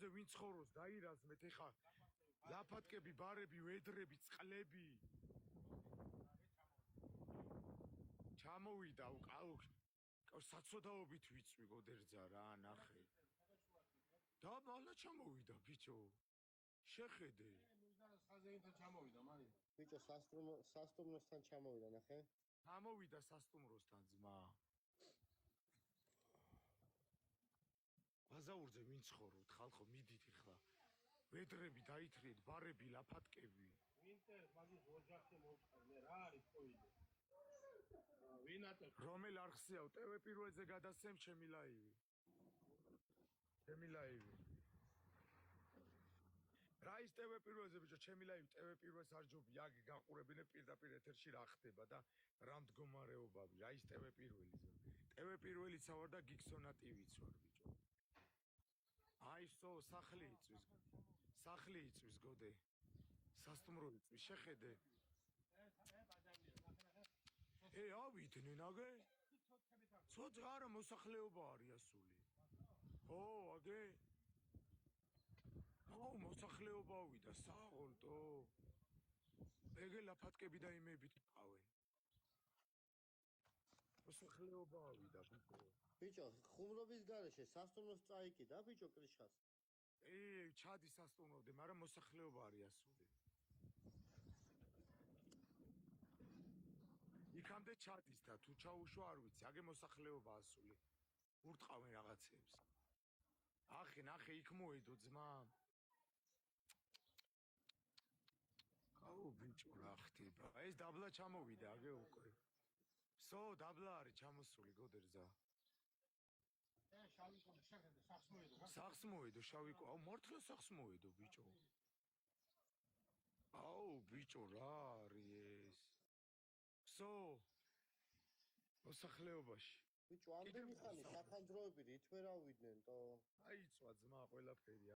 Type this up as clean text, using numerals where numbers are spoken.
ტეპეროზე ვინ ცხოვრობს დაირაზმეთ ეხა ლაფატკები, ბარები, ვედრები, წყლები. ჩამოვიდა უკაუ საცოდაობით ვიწვი გოდერძა რა ნახე. და მალა ჩამოვიდა ბიჭო. შეხედე. საზეინთან ჩამოვიდა მარი. ბიჭო სასტუმროსთან ჩამოვიდა ნახე. ჩამოვიდა სასტუმროსთან ძმა. ბაზაურზე ვინ ცხოვრობთ ხალხო მიდით ეხლა. ვედრები დაითრიეთ, ბარები, ლაფატკები. ვინტერ მაგის ოჯახზე მოვწყე რა არის ყოიდე. ვინატო რომელ არხსიაო ტევ პირველზე გადასცემ ჩემი ლაივი. ჩემი ლაივი. რა ის ტევ პირველზე ბიჭო ჩემი ლაივი ტევ პირველს არ ჯობია აგი გაყურებინე პირდაპირ ეთერში რა ხდება და რა მდგომარეობა რა ის ტევ პირველიც. ტევ პირველიც ვარ და გიქსონატივიც ვარ ბიჭო. აი სო სახლი იწვის. სახლი იწვის გოდე. სასტუმრო იწვის შეხედე. ავიდნენ აგე? ცოტა არა მოსახლეობა არის ასული. ო აგე? აუ მოსახლეობა ავიდა საყოლტო. ეგე ლაფატკები და იმებით ყავენ. მოსახლეობა ავიდა ბიჭო. ბიჭო ხუმრობის გარეშე სასტუმროს წაიკიდა ბიჭო კრიშას. ჩადი სასტუმრობდე, მაგრამ მოსახლეობა არის ასული. იქამდე ჩადის და თუ ჩაუშვა არ ვიცი, აგე მოსახლეობა ასული. ურტყავენ რაღაცებს. ახე, ნახე, იქ მოედო ძმა. აუ ბიჭო რა ხდება? ეს დაბლა ჩამოვიდა, აგე უკვე. სო, დაბლა არის ჩამოსული გოდერძა. შავი კო შეხედე სახს მოედო. სახს მოედო შავი კო. აუ მართლა სახს მოედო ბიჭო. აუ ბიჭო რა არის ეს? სო მოსახლეობაში. ბიჭო ამდენი ხანი სახანძროები რით ვერ ავიდნენ თო? აიწვა ძმა ყველაფერი.